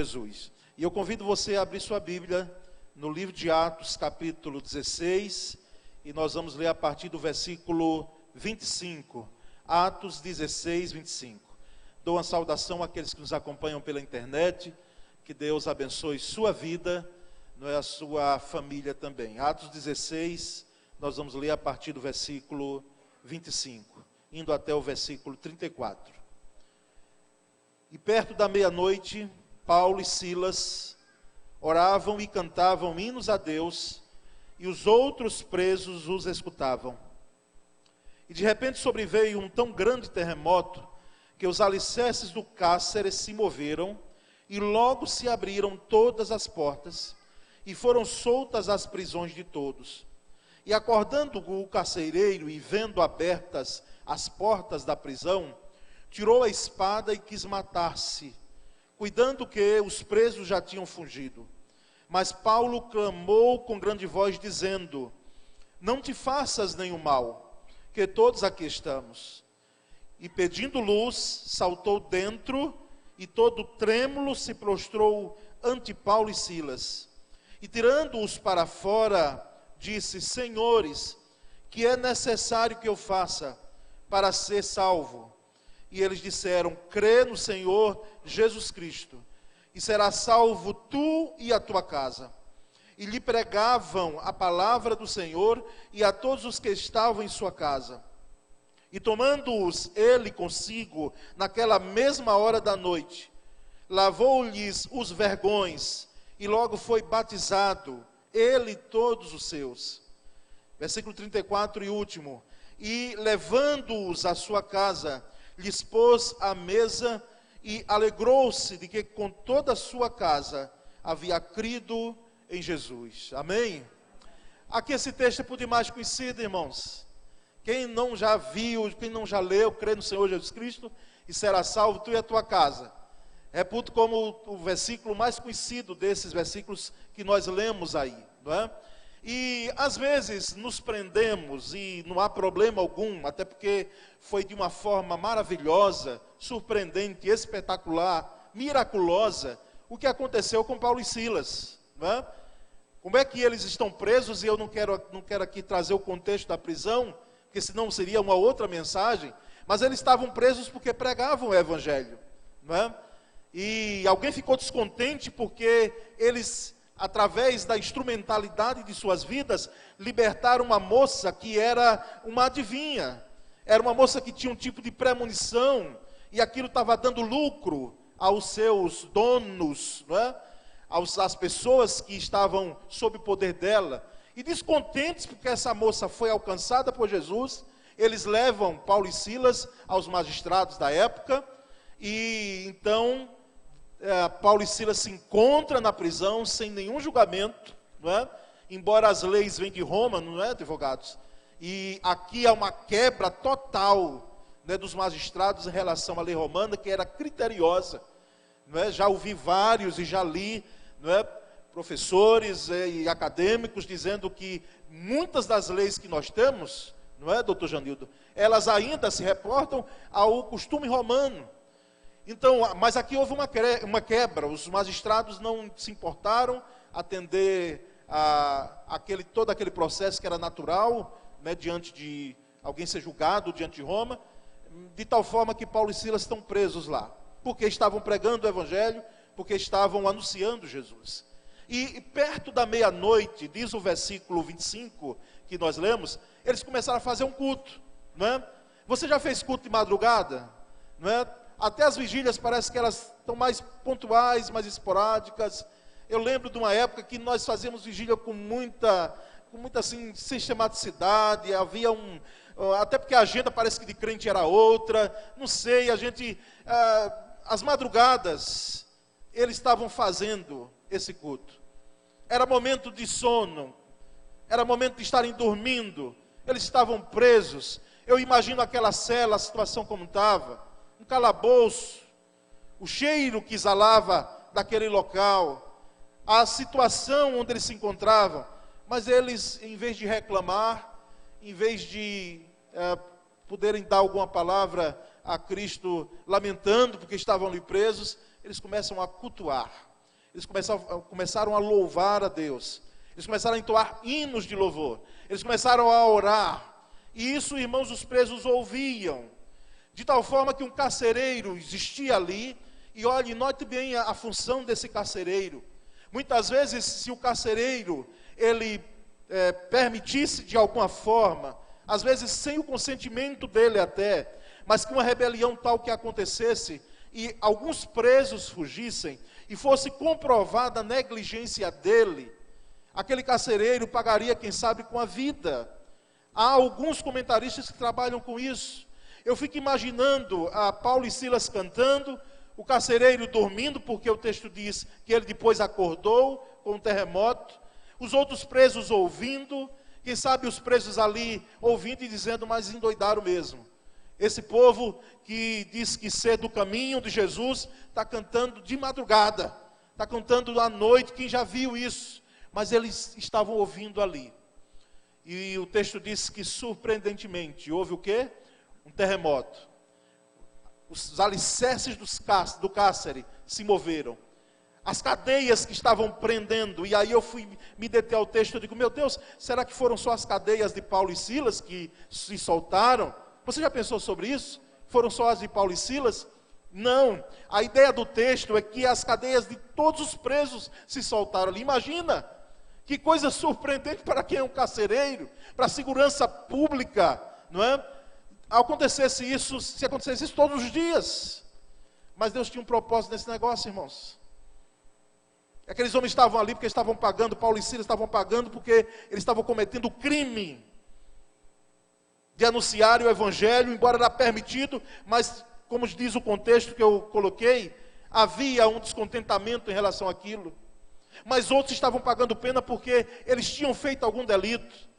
Jesus. E eu convido você a abrir sua Bíblia no livro de Atos, capítulo 16, e nós vamos ler a partir do versículo 25. Atos 16, 25. Dou uma saudação àqueles que nos acompanham pela internet, que Deus abençoe sua vida, não é, a sua família também. Atos 16, nós vamos ler a partir do versículo 25, indo até o versículo 34. E perto da meia-noite, Paulo e Silas oravam e cantavam hinos a Deus, e os outros presos os escutavam. E de repente sobreveio um tão grande terremoto, que os alicerces do cárcere se moveram, e logo se abriram todas as portas, e foram soltas as prisões de todos. E acordando o carcereiro, e vendo abertas as portas da prisão, tirou a espada e quis matar-se, cuidando que os presos já tinham fugido. Mas Paulo clamou com grande voz, dizendo: não te faças nenhum mal, que todos aqui estamos. E pedindo luz, saltou dentro, e todo trêmulo se prostrou ante Paulo e Silas. E tirando-os para fora, disse: senhores, que é necessário que eu faça para ser salvo? E eles disseram: crê no Senhor Jesus Cristo, e serás salvo tu e a tua casa. E lhe pregavam a palavra do Senhor e a todos os que estavam em sua casa. E tomando-os ele consigo, naquela mesma hora da noite, lavou-lhes os vergões, e logo foi batizado, ele e todos os seus. Versículo 34 e último. E levando-os à sua casa, lhes pôs à mesa, e alegrou-se de que com toda a sua casa havia crido em Jesus. Amém? Aqui esse texto é por demais conhecido, irmãos. Quem não já viu, quem não já leu, crê no Senhor Jesus Cristo e será salvo, tu e a tua casa. Reputo como o versículo mais conhecido desses versículos que nós lemos aí, não é? E às vezes nos prendemos e não há problema algum, até porque foi de uma forma maravilhosa, surpreendente, espetacular, miraculosa, o que aconteceu com Paulo e Silas, não é? Como é que eles estão presos? E eu não quero aqui trazer o contexto da prisão, porque senão seria uma outra mensagem, mas eles estavam presos porque pregavam o evangelho, não é? E alguém ficou descontente porque eles, através da instrumentalidade de suas vidas, libertaram uma moça que era uma adivinha, era uma moça que tinha um tipo de premonição, e aquilo estava dando lucro aos seus donos, não é? Às pessoas que estavam sob o poder dela. E descontentes porque essa moça foi alcançada por Jesus, eles levam Paulo e Silas aos magistrados da época, e então Paulo e Silas se encontram na prisão sem nenhum julgamento, não é? Embora as leis venham de Roma, não é, advogados? E aqui há uma quebra total, né, dos magistrados em relação à lei romana, que era criteriosa, não é? Já ouvi vários e já li, não é, professores e acadêmicos dizendo que muitas das leis que nós temos, não é, doutor Janildo, elas ainda se reportam ao costume romano. Então, mas aqui houve uma quebra, os magistrados não se importaram atender todo aquele processo que era natural, né, diante de alguém ser julgado diante de Roma, de tal forma que Paulo e Silas estão presos lá, porque estavam pregando o evangelho, porque estavam anunciando Jesus. E perto da meia-noite, diz o versículo 25 que nós lemos, eles começaram a fazer um culto, não é? Você já fez culto de madrugada? Não é? Até as vigílias parece que elas estão mais pontuais, mais esporádicas. Eu lembro de uma época que nós fazíamos vigília com muita assim, sistematicidade, havia até porque a agenda parece que de crente era outra, não sei, as madrugadas, eles estavam fazendo esse culto. Era momento de sono, era momento de estarem dormindo, eles estavam presos. Eu imagino aquela cela, a situação como estava, um calabouço, o cheiro que exalava daquele local, a situação onde eles se encontravam. Mas eles, em vez de reclamar, em vez de poderem dar alguma palavra a Cristo, lamentando porque estavam ali presos, eles começam a cultuar. Eles começaram a louvar a Deus. Eles começaram a entoar hinos de louvor. Eles começaram a orar. E isso, irmãos, os presos ouviam. De tal forma que um carcereiro existia ali. E olhe, note bem a função desse carcereiro. Muitas vezes, se o carcereiro, ele permitisse de alguma forma, às vezes sem o consentimento dele até, mas que uma rebelião tal que acontecesse, e alguns presos fugissem, e fosse comprovada a negligência dele, aquele carcereiro pagaria, quem sabe, com a vida. Há alguns comentaristas que trabalham com isso. Eu fico imaginando a Paulo e Silas cantando, o carcereiro dormindo, porque o texto diz que ele depois acordou com um terremoto, os outros presos ouvindo, quem sabe os presos ali ouvindo e dizendo, mas endoidaram mesmo. Esse povo que diz que ser do caminho de Jesus, está cantando de madrugada, está cantando à noite, quem já viu isso? Mas eles estavam ouvindo ali. E o texto diz que surpreendentemente, houve o quê? Um terremoto. Os alicerces do cárcere se moveram. As cadeias que estavam prendendo, e aí eu fui me deter ao texto, eu digo, meu Deus, será que foram só as cadeias de Paulo e Silas que se soltaram? Você já pensou sobre isso? Foram só as de Paulo e Silas? Não. A ideia do texto é que as cadeias de todos os presos se soltaram ali. Imagina, que coisa surpreendente para quem é um carcereiro, para a segurança pública, não é? Se acontecesse isso todos os dias. Mas Deus tinha um propósito nesse negócio, irmãos. Aqueles homens estavam ali porque estavam pagando, Paulo e Silas estavam pagando porque eles estavam cometendo o crime de anunciar o evangelho, embora era permitido, mas, como diz o contexto que eu coloquei, havia um descontentamento em relação àquilo. Mas outros estavam pagando pena porque eles tinham feito algum delito.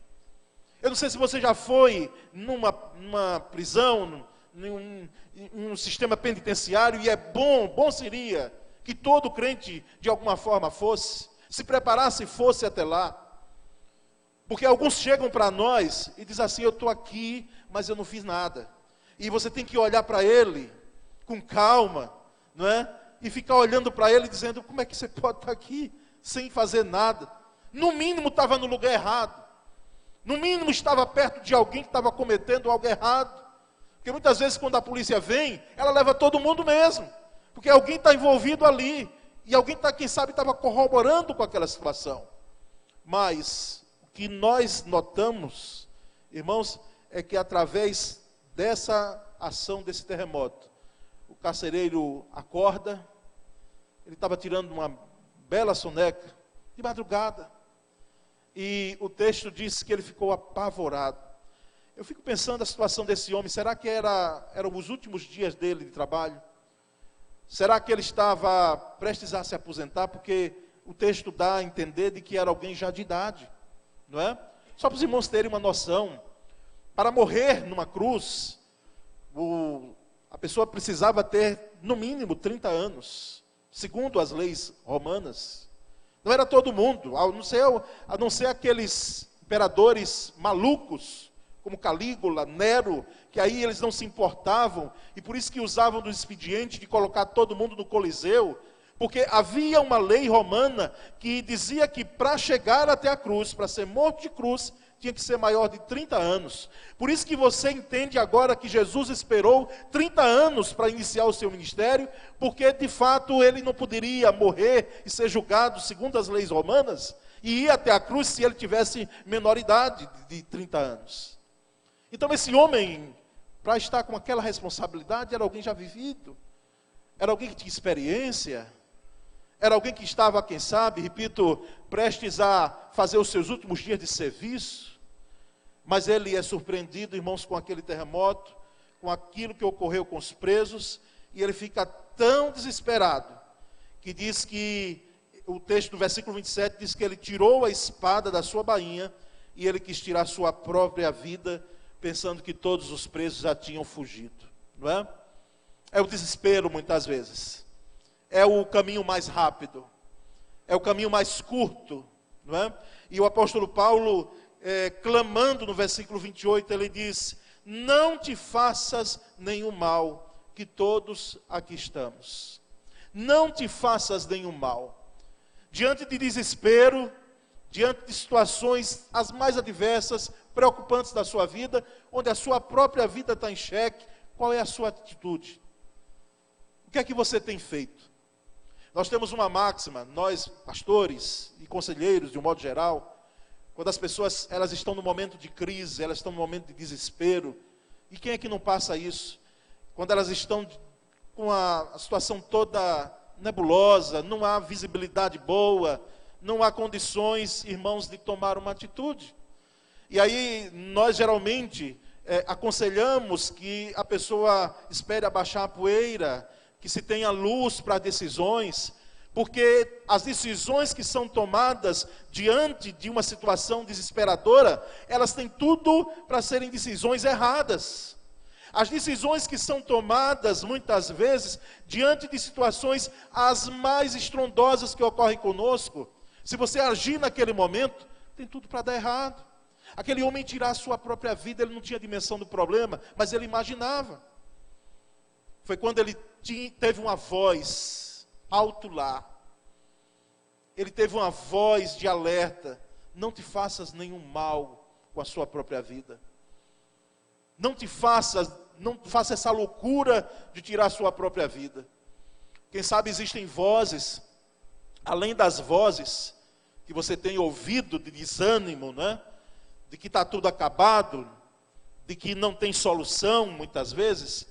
Eu não sei se você já foi numa prisão, num sistema penitenciário, e é bom seria que todo crente, de alguma forma, se preparasse e fosse até lá. Porque alguns chegam para nós e dizem assim, eu estou aqui, mas eu não fiz nada. E você tem que olhar para ele com calma, não é? E ficar olhando para ele dizendo, como é que você pode estar aqui sem fazer nada? No mínimo estava no lugar errado. No mínimo estava perto de alguém que estava cometendo algo errado. Porque muitas vezes quando a polícia vem, ela leva todo mundo mesmo. Porque alguém está envolvido ali. E alguém está, quem sabe, estava corroborando com aquela situação. Mas o que nós notamos, irmãos, é que através dessa ação, desse terremoto, o carcereiro acorda, ele estava tirando uma bela soneca, de madrugada, e o texto diz que ele ficou apavorado. Eu fico pensando a situação desse homem, será que eram os últimos dias dele de trabalho? Será que ele estava prestes a se aposentar? Porque o texto dá a entender de que era alguém já de idade, não é? Só para os irmãos terem uma noção, para morrer numa cruz, a pessoa precisava ter no mínimo 30 anos, segundo as leis romanas. Não era todo mundo, a não ser aqueles imperadores malucos, como Calígula, Nero, que aí eles não se importavam, e por isso que usavam do expediente de colocar todo mundo no Coliseu, porque havia uma lei romana que dizia que para chegar até a cruz, para ser morto de cruz, tinha que ser maior de 30 anos. Por isso que você entende agora que Jesus esperou 30 anos para iniciar o seu ministério, porque de fato ele não poderia morrer e ser julgado segundo as leis romanas, e ir até a cruz se ele tivesse menor idade de 30 anos. Então esse homem, para estar com aquela responsabilidade, era alguém já vivido, era alguém que tinha experiência, era alguém que estava, quem sabe, repito, prestes a fazer os seus últimos dias de serviço. Mas ele é surpreendido, irmãos, com aquele terremoto, com aquilo que ocorreu com os presos, e ele fica tão desesperado, que diz que, o texto do versículo 27 diz que ele tirou a espada da sua bainha, e ele quis tirar sua própria vida, pensando que todos os presos já tinham fugido, não é? É o desespero muitas vezes. É o caminho mais rápido, é o caminho mais curto, não é? E o apóstolo Paulo, clamando no versículo 28, ele diz, não te faças nenhum mal, que todos aqui estamos. Não te faças nenhum mal. diante de desespero, diante de situações as mais adversas, preocupantes da sua vida, onde a sua própria vida está em xeque, qual é a sua atitude? O que é que você tem feito? Nós temos uma máxima, nós pastores e conselheiros de um modo geral, quando as pessoas elas estão no momento de crise, elas estão no momento de desespero, e quem é que não passa isso? Quando elas estão com a situação toda nebulosa, não há visibilidade boa, não há condições, irmãos, de tomar uma atitude. E aí nós geralmente aconselhamos que a pessoa espere abaixar a poeira, que se tenha luz para decisões, porque as decisões que são tomadas diante de uma situação desesperadora, elas têm tudo para serem decisões erradas. As decisões que são tomadas, muitas vezes, diante de situações as mais estrondosas que ocorrem conosco, se você agir naquele momento, tem tudo para dar errado. Aquele homem tirar a sua própria vida, ele não tinha dimensão do problema, mas ele imaginava. Foi quando ele teve uma voz alto lá. Ele teve uma voz de alerta: não te faças nenhum mal com a sua própria vida. Não faça essa loucura de tirar a sua própria vida. Quem sabe existem vozes, além das vozes que você tem ouvido de desânimo, né? De que está tudo acabado, de que não tem solução muitas vezes,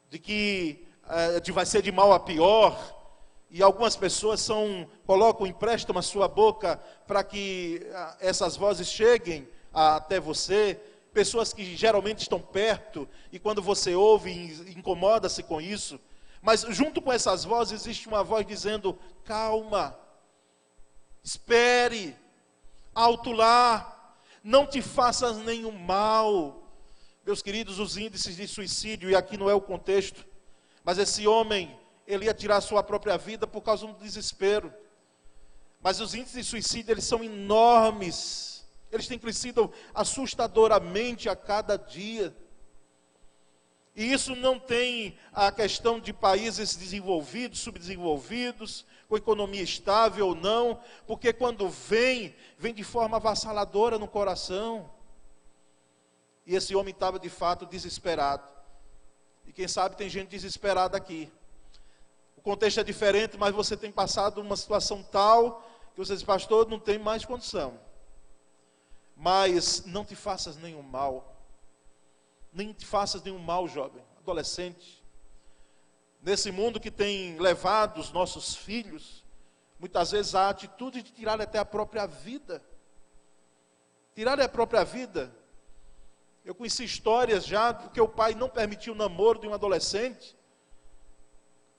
de que vai ser de mal a pior, e algumas pessoas emprestam a sua boca para que essas vozes cheguem até você, pessoas que geralmente estão perto, e quando você ouve, incomoda-se com isso, mas junto com essas vozes existe uma voz dizendo: calma, espere, alto lá, não te faças nenhum mal. Meus queridos, os índices de suicídio, e aqui não é o contexto, mas esse homem, ele ia tirar a sua própria vida por causa do desespero. Mas os índices de suicídio, eles são enormes. Eles têm crescido assustadoramente a cada dia. E isso não tem a questão de países desenvolvidos, subdesenvolvidos, com economia estável ou não, porque quando vem de forma avassaladora no coração. E esse homem estava de fato desesperado. E quem sabe tem gente desesperada aqui. O contexto é diferente, mas você tem passado uma situação tal que você diz: pastor, não tem mais condição. Mas não te faças nenhum mal. Nem te faças nenhum mal, jovem, adolescente. Nesse mundo que tem levado os nossos filhos, muitas vezes a atitude de tirar até a própria vida. Tirar a própria vida. Eu conheci histórias já, porque o pai não permitiu o namoro de um adolescente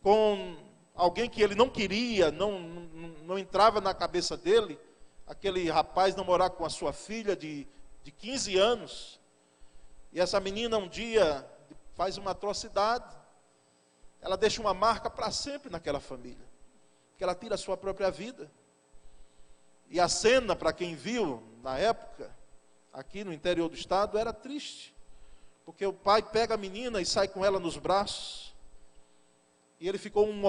com alguém que ele não queria, não entrava na cabeça dele, aquele rapaz namorar com a sua filha de 15 anos. E essa menina um dia faz uma atrocidade. Ela deixa uma marca para sempre naquela família, que ela tira a sua própria vida. E a cena, para quem viu na época, aqui no interior do estado, era triste, porque o pai pega a menina e sai com ela nos braços, e ele ficou um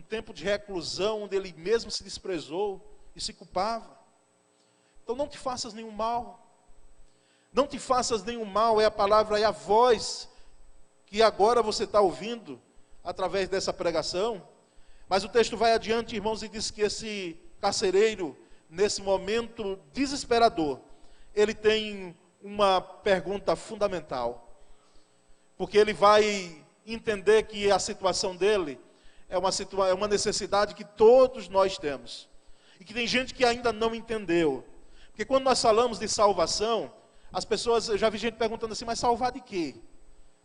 tempo de reclusão, onde ele mesmo se desprezou e se culpava. Então não te faças nenhum mal. Não te faças nenhum mal, é a palavra, é a voz que agora você está ouvindo através dessa pregação. Mas o texto vai adiante, irmãos, e diz que esse carcereiro, nesse momento desesperador, ele tem uma pergunta fundamental. Porque ele vai entender que a situação dele é uma necessidade que todos nós temos. E que tem gente que ainda não entendeu. Porque quando nós falamos de salvação, as pessoas, eu já vi gente perguntando assim: mas salvar de quê?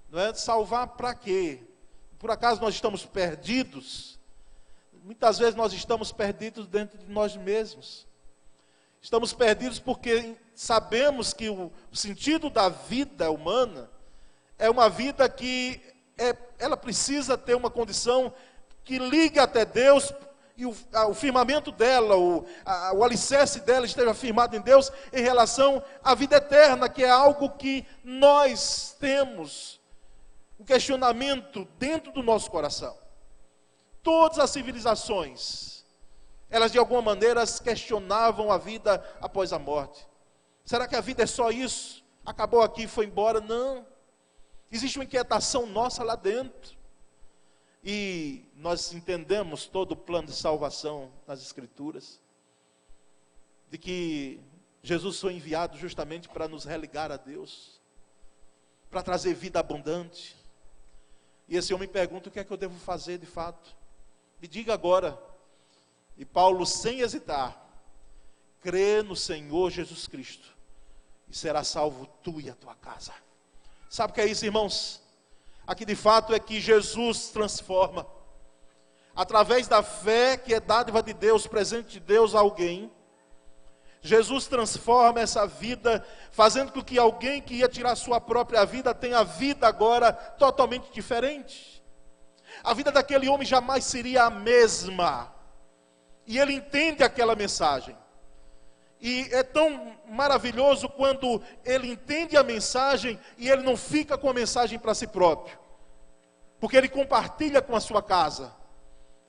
Não é? Salvar para quê? Por acaso nós estamos perdidos? Muitas vezes nós estamos perdidos dentro de nós mesmos. Estamos perdidos porque sabemos que o sentido da vida humana é uma vida que ela precisa ter uma condição que liga até Deus, e o firmamento dela, o alicerce dela esteja firmado em Deus em relação à vida eterna, que é algo que nós temos um questionamento dentro do nosso coração. Todas as civilizações, Elas de alguma maneira questionavam a vida após a morte. Será que a vida é só isso? Acabou aqui e foi embora? Não. Existe uma inquietação nossa lá dentro. E nós entendemos todo o plano de salvação nas Escrituras. De que Jesus foi enviado justamente para nos religar a Deus. Para trazer vida abundante. E esse homem pergunta: o que é que eu devo fazer de fato? Me diga agora. E Paulo, sem hesitar, crê no Senhor Jesus Cristo, e será salvo tu e a tua casa. Sabe o que é isso, irmãos? Aqui de fato é que Jesus transforma, através da fé que é dádiva de Deus, presente de Deus a alguém. Jesus transforma essa vida, fazendo com que alguém que ia tirar sua própria vida, tenha a vida agora totalmente diferente. A vida daquele homem jamais seria a mesma. E ele entende aquela mensagem. E é tão maravilhoso quando ele entende a mensagem e ele não fica com a mensagem para si próprio. Porque ele compartilha com a sua casa.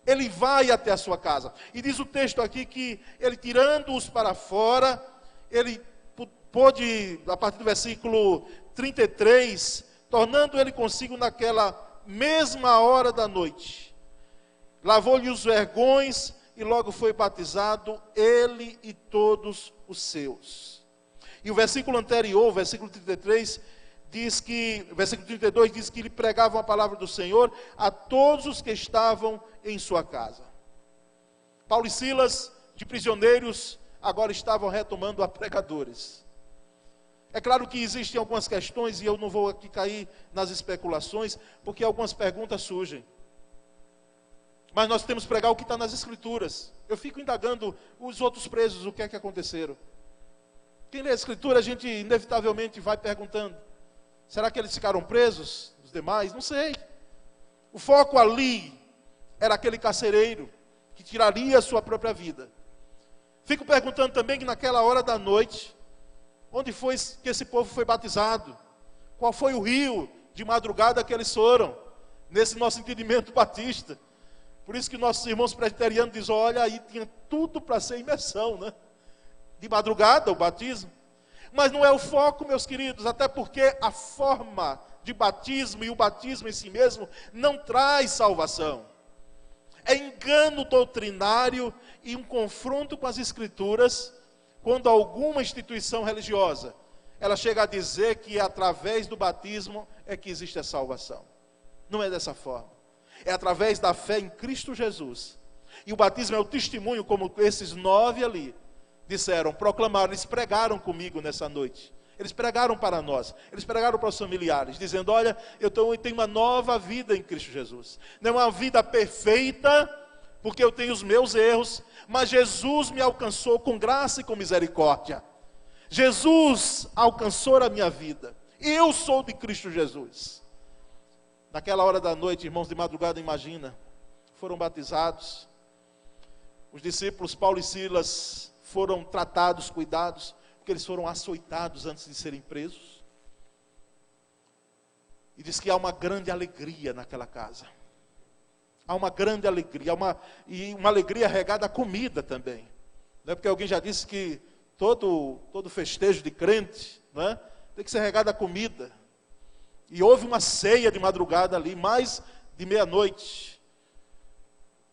Ele vai até a sua casa. E diz o texto aqui que ele, tirando-os para fora, ele pôde, a partir do versículo 33, tornando ele consigo naquela mesma hora da noite. Lavou-lhe os vergões e logo foi batizado, ele e todos os seus. E o versículo anterior, o versículo 33, versículo 32 diz que ele pregava a palavra do Senhor a todos os que estavam em sua casa. Paulo e Silas, de prisioneiros, agora estavam retomando a pregadores. É claro que existem algumas questões, e eu não vou aqui cair nas especulações, porque algumas perguntas surgem. Mas nós temos que pregar o que está nas Escrituras. Eu fico indagando os outros presos, o que é que aconteceram. Quem lê a Escritura, a gente inevitavelmente vai perguntando: será que eles ficaram presos? Os demais? Não sei. O foco ali era aquele carcereiro que tiraria a sua própria vida. Fico perguntando também que naquela hora da noite, onde foi que esse povo foi batizado? Qual foi o rio de madrugada que eles foram? Nesse nosso entendimento batista. Por isso que nossos irmãos presbiterianos dizem: olha, aí tinha tudo para ser imersão, né? De madrugada o batismo. Mas não é o foco, meus queridos, até porque a forma de batismo e o batismo em si mesmo não traz salvação. É engano doutrinário e um confronto com as Escrituras, quando alguma instituição religiosa, ela chega a dizer que através do batismo é que existe a salvação. Não é dessa forma. É através da fé em Cristo Jesus. E o batismo é o testemunho, como esses 9 ali disseram, proclamaram, eles pregaram comigo nessa noite. Eles pregaram para nós, eles pregaram para os familiares, dizendo: olha, eu tenho uma nova vida em Cristo Jesus. Não é uma vida perfeita, porque eu tenho os meus erros, mas Jesus me alcançou com graça e com misericórdia. Jesus alcançou a minha vida. Eu sou de Cristo Jesus. Naquela hora da noite, irmãos, de madrugada, imagina, foram batizados. Os discípulos Paulo e Silas foram tratados, cuidados, porque eles foram açoitados antes de serem presos. E diz que há uma grande alegria naquela casa. Há uma grande alegria, e uma alegria regada à comida também. Não é porque alguém já disse que todo festejo de crente, né, tem que ser regado à comida. E houve uma ceia de madrugada ali, mais de meia-noite.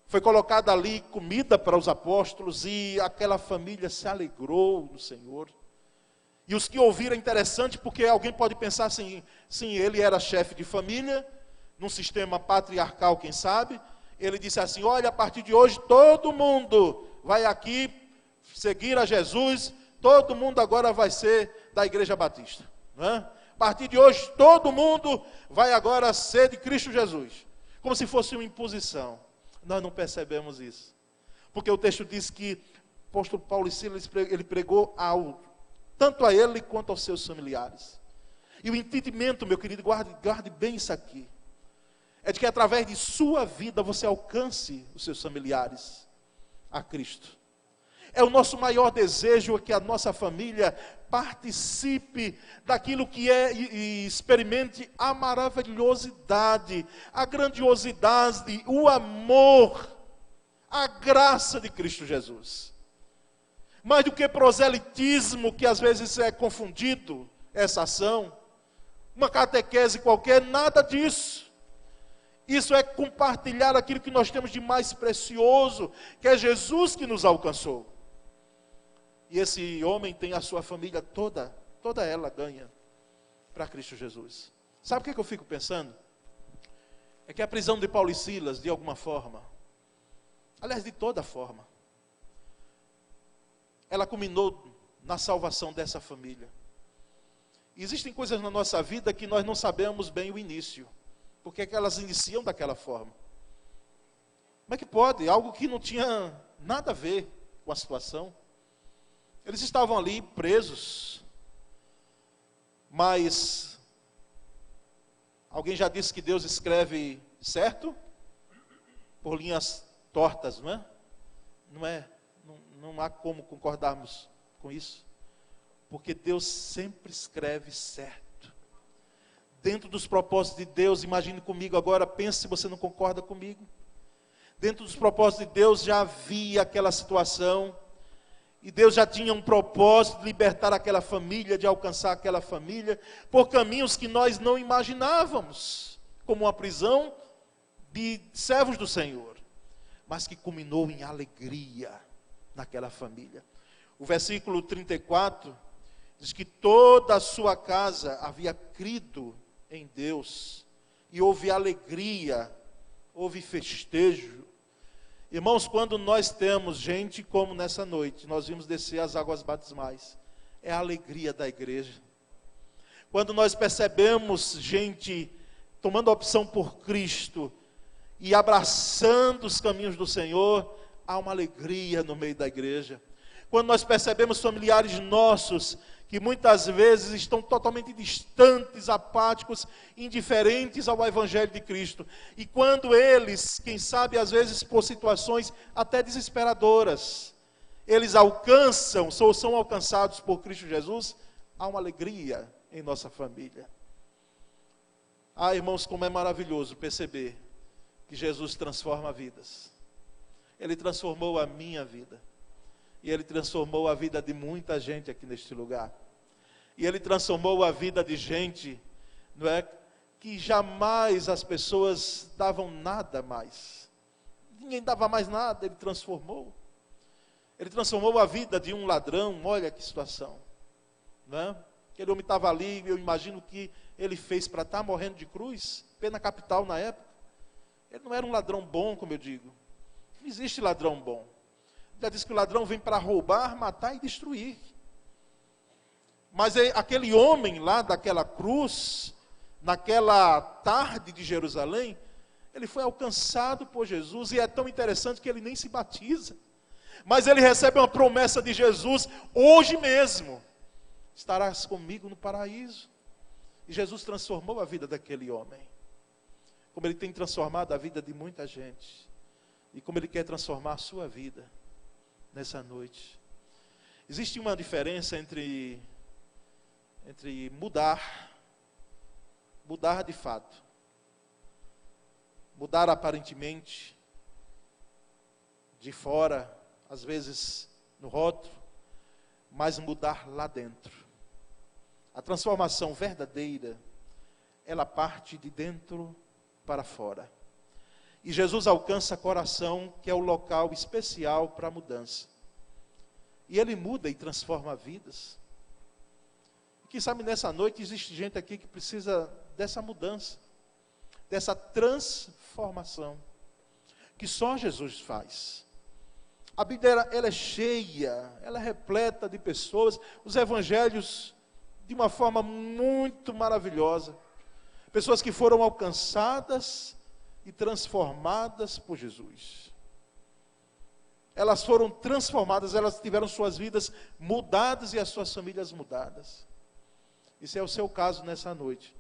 Foi colocada ali comida para os apóstolos e aquela família se alegrou no Senhor. E os que ouviram é interessante, porque alguém pode pensar assim: sim, ele era chefe de família, num sistema patriarcal, quem sabe. Ele disse assim: olha, a partir de hoje todo mundo vai aqui seguir a Jesus, todo mundo agora vai ser da Igreja Batista, não é? A partir de hoje, todo mundo vai agora ser de Cristo Jesus. Como se fosse uma imposição. Nós não percebemos isso. Porque o texto diz que o apóstolo Paulo e Silas, ele pregou tanto a ele quanto aos seus familiares. E o entendimento, meu querido, guarde bem isso aqui. É de que através de sua vida você alcance os seus familiares a Cristo. É o nosso maior desejo que a nossa família participe daquilo que é e experimente a maravilhosidade, a grandiosidade, o amor, A graça de Cristo Jesus. Mais do que proselitismo, que às vezes é confundido, essa ação, uma catequese qualquer, nada disso. Isso é compartilhar aquilo que nós temos de mais precioso, que é Jesus que nos alcançou. E esse homem tem a sua família toda ela ganha para Cristo Jesus. Sabe o que eu fico pensando? É que a prisão de Paulo e Silas, de alguma forma, aliás, de toda forma, ela culminou na salvação dessa família. E existem coisas na nossa vida que nós não sabemos bem o início. Porque é que elas iniciam daquela forma? Como é que pode? Algo que não tinha nada a ver com a situação. Eles estavam ali presos. Mas alguém já disse que Deus escreve certo por linhas tortas, não é? Não há como concordarmos com isso. Porque Deus sempre escreve certo. Dentro dos propósitos de Deus, imagine comigo agora, pense se você não concorda comigo. Dentro dos propósitos de Deus já havia aquela situação, e Deus já tinha um propósito de libertar aquela família, de alcançar aquela família, por caminhos que nós não imaginávamos, como uma prisão de servos do Senhor, mas que culminou em alegria naquela família. O versículo 34 diz que toda a sua casa havia crido em Deus, e houve alegria, houve festejo. Irmãos, quando nós temos gente como nessa noite, nós vimos descer as águas batismais, é a alegria da igreja. Quando nós percebemos gente tomando a opção por Cristo, e abraçando os caminhos do Senhor, há uma alegria no meio da igreja. Quando nós percebemos familiares nossos, que muitas vezes estão totalmente distantes, apáticos, indiferentes ao Evangelho de Cristo. E quando eles, quem sabe às vezes por situações até desesperadoras, eles alcançam, ou são alcançados por Cristo Jesus, há uma alegria em nossa família. Ah, irmãos, como é maravilhoso perceber que Jesus transforma vidas. Ele transformou a minha vida. E Ele transformou a vida de muita gente aqui neste lugar. E Ele transformou a vida de gente, não é, que jamais as pessoas davam nada mais. Ninguém dava mais nada, Ele transformou. Ele transformou a vida de um ladrão, olha que situação. Não é? Aquele homem estava ali, eu imagino que ele fez para estar morrendo de cruz, pena capital na época. Ele não era um ladrão bom, como eu digo. Não existe ladrão bom. Já diz que o ladrão vem para roubar, matar e destruir. Mas aquele homem lá daquela cruz, naquela tarde de Jerusalém, ele foi alcançado por Jesus, e é tão interessante que ele nem se batiza. Mas ele recebe uma promessa de Jesus, hoje mesmo, estarás comigo no paraíso. E Jesus transformou a vida daquele homem, como Ele tem transformado a vida de muita gente, e como Ele quer transformar a sua vida nessa noite. Existe uma diferença entre mudar de fato, mudar aparentemente, de fora, às vezes no rótulo, mas mudar lá dentro. A transformação verdadeira, ela parte de dentro para fora. E Jesus alcança coração, que é o local especial para a mudança. E Ele muda e transforma vidas. E quem sabe nessa noite existe gente aqui que precisa dessa mudança, dessa transformação, que só Jesus faz. A Bíblia ela é cheia, ela é repleta de pessoas, os evangelhos de uma forma muito maravilhosa. Pessoas que foram alcançadas e transformadas por Jesus. Elas foram transformadas, elas tiveram suas vidas mudadas e as suas famílias mudadas. Esse é o seu caso nessa noite.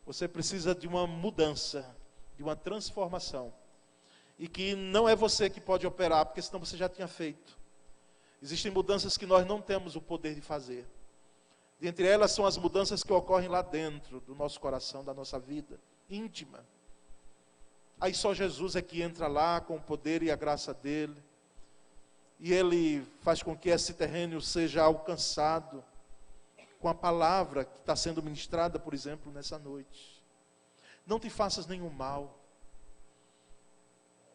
Você precisa de uma mudança, de uma transformação. E que não é você que pode operar, porque senão você já tinha feito. Existem mudanças que nós não temos o poder de fazer. Dentre elas são as mudanças que ocorrem lá dentro do nosso coração, da nossa vida íntima. Aí só Jesus é que entra lá com o poder e a graça dele. E ele faz com que esse terreno seja alcançado com a palavra que está sendo ministrada, por exemplo, nessa noite. Não te faças nenhum mal.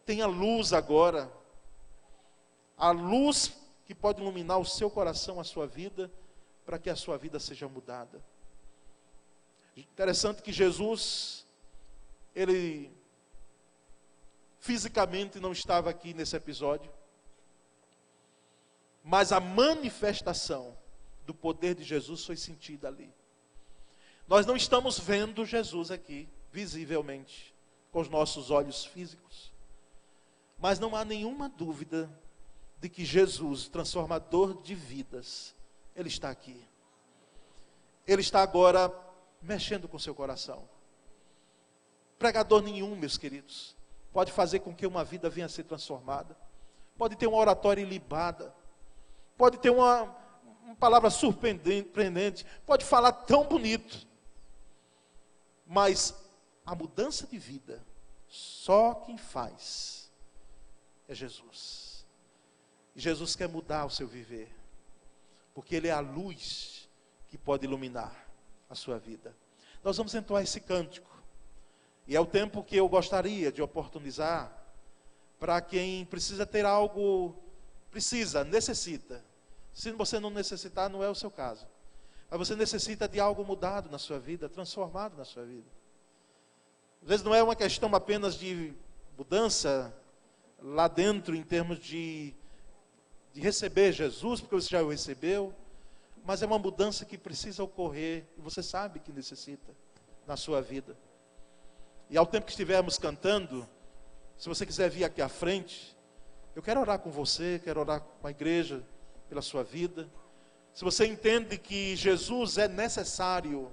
Tenha luz agora. A luz que pode iluminar o seu coração, a sua vida, para que a sua vida seja mudada. Interessante que Jesus, ele fisicamente não estava aqui nesse episódio, mas a manifestação do poder de Jesus foi sentida ali. Nós não estamos vendo Jesus aqui, visivelmente, com os nossos olhos físicos, mas não há nenhuma dúvida de que Jesus, transformador de vidas, Ele está aqui. Ele está agora mexendo com seu coração. Pregador nenhum, meus queridos, pode fazer com que uma vida venha a ser transformada. Pode ter uma oratória ilibada. Pode ter uma palavra surpreendente. Pode falar tão bonito. Mas a mudança de vida, só quem faz é Jesus. E Jesus quer mudar o seu viver. Porque Ele é a luz que pode iluminar a sua vida. Nós vamos entoar esse cântico. E é o tempo que eu gostaria de oportunizar para quem precisa ter algo, necessita. Se você não necessitar, não é o seu caso. Mas você necessita de algo mudado na sua vida, transformado na sua vida. Às vezes não é uma questão apenas de mudança lá dentro, em termos de receber Jesus, porque você já o recebeu, mas é uma mudança que precisa ocorrer, e você sabe que necessita na sua vida. E ao tempo que estivermos cantando, se você quiser vir aqui à frente, eu quero orar com você, quero orar com a igreja, pela sua vida. Se você entende que Jesus é necessário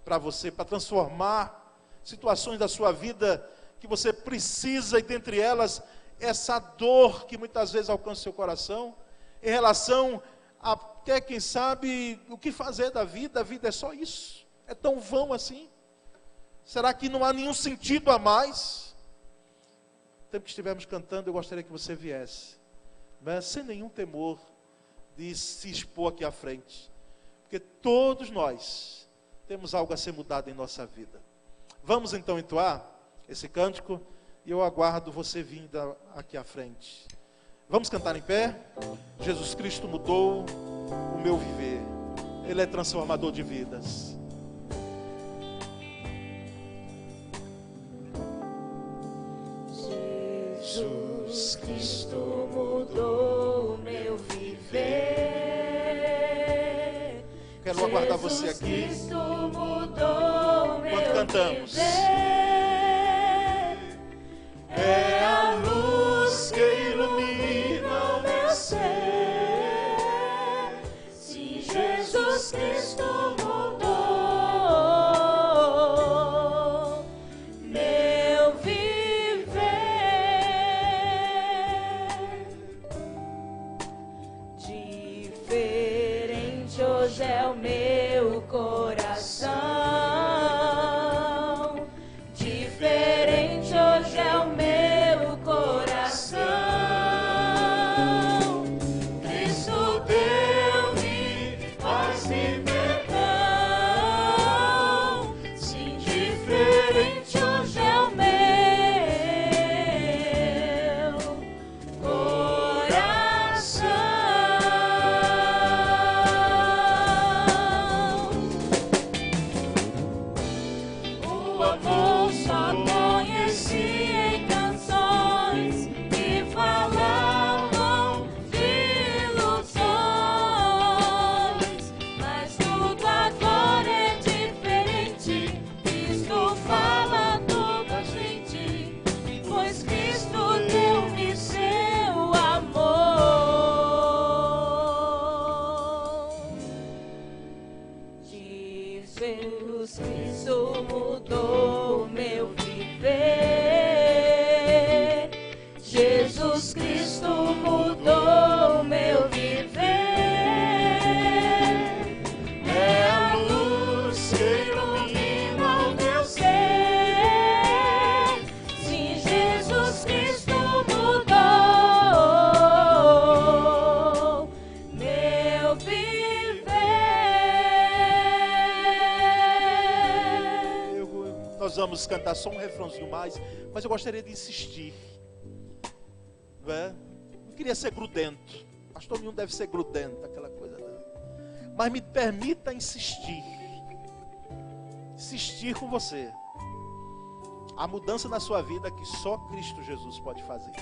para você, para transformar situações da sua vida, que você precisa, e dentre elas, essa dor que muitas vezes alcança o seu coração, em relação a até, quem sabe, o que fazer da vida. A vida é só isso, é tão vão assim. Será que não há nenhum sentido a mais? No tempo que estivermos cantando, eu gostaria que você viesse, mas sem nenhum temor de se expor aqui à frente, porque todos nós temos algo a ser mudado em nossa vida. Vamos então entoar esse cântico, e eu aguardo você vindo aqui à frente. Vamos cantar em pé? Jesus Cristo mudou o meu viver. Ele é transformador de vidas. Jesus Cristo mudou o meu viver. Quero aguardar você aqui Cristo mudou o meu enquanto cantamos. viver. É a luz que ilumina o meu ser. Se Jesus Cristo mudou meu viver, diferente hoje é o meu coração. Diferente hoje é o meu coração. Cristo deu-me faz-me perdão. Sim, diferente hoje é o meu coração. O amor só conheci em canções que falavam de ilusões, mas tudo agora é diferente. Cristo fala a toda a gente, pois Cristo deu-me seu amor. Jesus Cristo mudou meu viver. Jesus Cristo mudou meu viver. É a luz que ilumina o meu ser. poderíamos cantar só um refrãozinho mais, mas eu gostaria de insistir. Não é? Não queria ser grudento. Pastor nenhum deve ser grudento, aquela coisa. Não. Mas me permita insistir. Insistir com você. A mudança na sua vida que só Cristo Jesus pode fazer.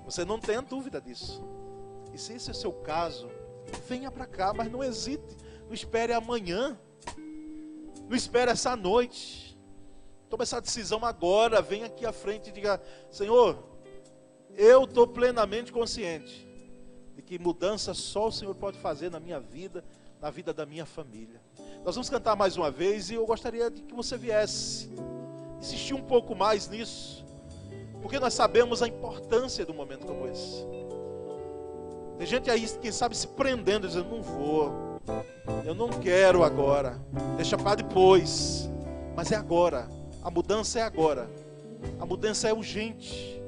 Você não tenha dúvida disso. E se esse é o seu caso, venha para cá, mas não hesite. Não espere amanhã. Não espere essa noite. Tome essa decisão agora. Venha aqui à frente e diga: Senhor, eu estou plenamente consciente de que mudança só o Senhor pode fazer na minha vida, na vida da minha família. Nós vamos cantar mais uma vez e eu gostaria de que você viesse insistir um pouco mais nisso, porque nós sabemos a importância de um momento como esse. Tem gente aí, quem sabe, se prendendo, dizendo: não vou, eu não quero agora, deixa para depois. Mas é agora, a mudança é agora, a mudança é urgente,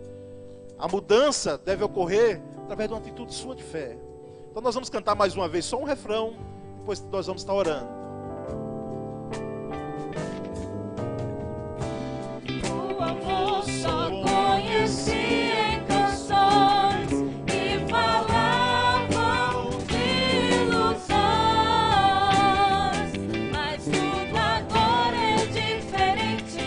a mudança deve ocorrer através de uma atitude sua de fé. Então nós vamos cantar mais uma vez, só um refrão, depois nós vamos estar orando. Só conheci em canções que falavam de ilusões, mas tudo agora é diferente.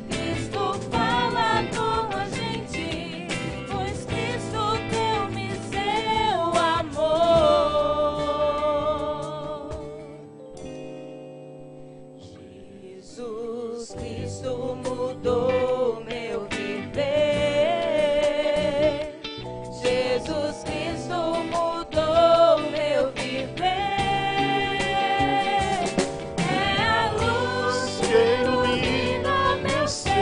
Cristo fala com a gente, pois Cristo deu-me seu amor. Jesus Cristo mudou meu viver. Jesus Cristo mudou meu viver. É a luz que ilumina meu ser.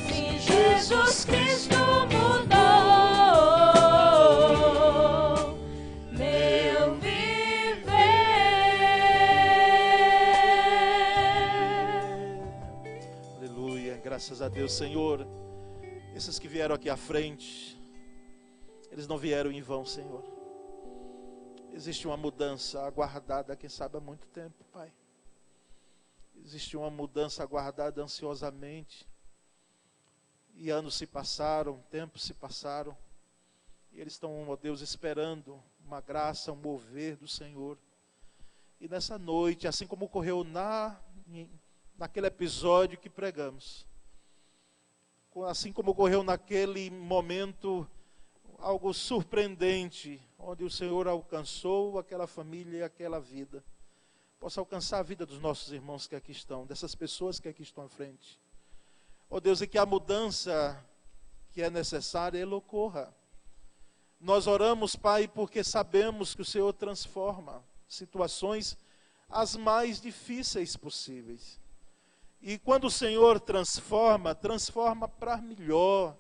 Sim, Jesus Cristo mudou meu viver. Aleluia, graças a Deus, Senhor. Esses que vieram aqui à frente, eles não vieram em vão, Senhor. Existe uma mudança aguardada, quem sabe há muito tempo, Pai. Existe uma mudança aguardada ansiosamente. E anos se passaram, tempos se passaram. E eles estão, ó Deus, esperando uma graça, um mover do Senhor. E nessa noite, assim como ocorreu naquele episódio que pregamos, assim como ocorreu naquele momento, algo surpreendente, onde o Senhor alcançou aquela família e aquela vida, possa alcançar a vida dos nossos irmãos que aqui estão, dessas pessoas que aqui estão à frente. Ó Deus, e que a mudança que é necessária, ela ocorra. Nós oramos, Pai, porque sabemos que o Senhor transforma situações as mais difíceis possíveis. E quando o Senhor transforma para melhor.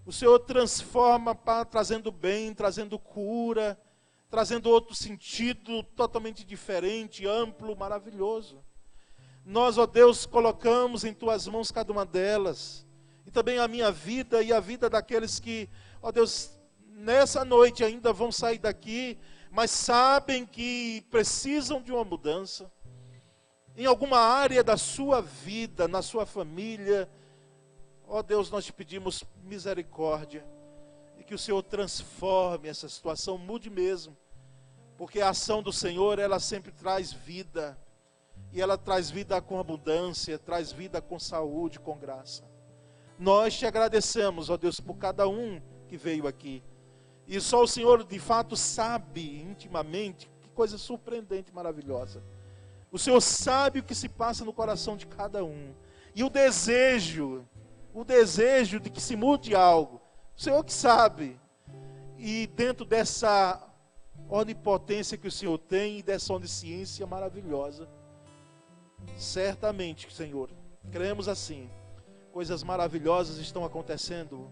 O Senhor transforma trazendo bem, trazendo cura, trazendo outro sentido totalmente diferente, amplo, maravilhoso. Nós, ó Deus, colocamos em Tuas mãos cada uma delas. E também a minha vida e a vida daqueles que, ó Deus, nessa noite ainda vão sair daqui, mas sabem que precisam de uma mudança. Em alguma área da sua vida, na sua família, ó Deus, nós te pedimos misericórdia, e que o Senhor transforme essa situação, mude mesmo, porque a ação do Senhor, ela sempre traz vida, e ela traz vida com abundância, traz vida com saúde, com graça. Nós te agradecemos, ó Deus, por cada um que veio aqui, e só o Senhor de fato sabe intimamente, que coisa surpreendente, maravilhosa. O Senhor sabe o que se passa no coração de cada um. E o desejo de que se mude algo, o Senhor que sabe. E dentro dessa onipotência que o Senhor tem, e dessa onisciência maravilhosa, certamente, Senhor, cremos assim, coisas maravilhosas estão acontecendo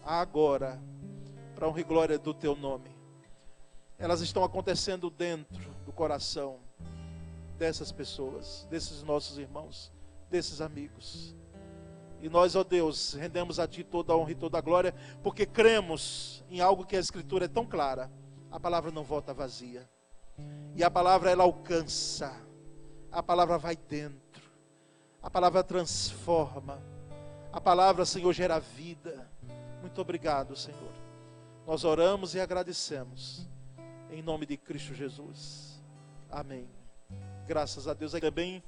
agora, para honra e glória do Teu nome. Elas estão acontecendo dentro do coração dessas pessoas, desses nossos irmãos, desses amigos. E nós, ó Deus, rendemos a Ti toda a honra e toda a glória, porque cremos em algo que a Escritura é tão clara: a palavra não volta vazia. E a palavra, ela alcança, a palavra vai dentro, A palavra transforma. A palavra, Senhor, gera vida. Muito obrigado, Senhor. Nós oramos e agradecemos. Em nome de Cristo Jesus. Amém. Graças a Deus. Também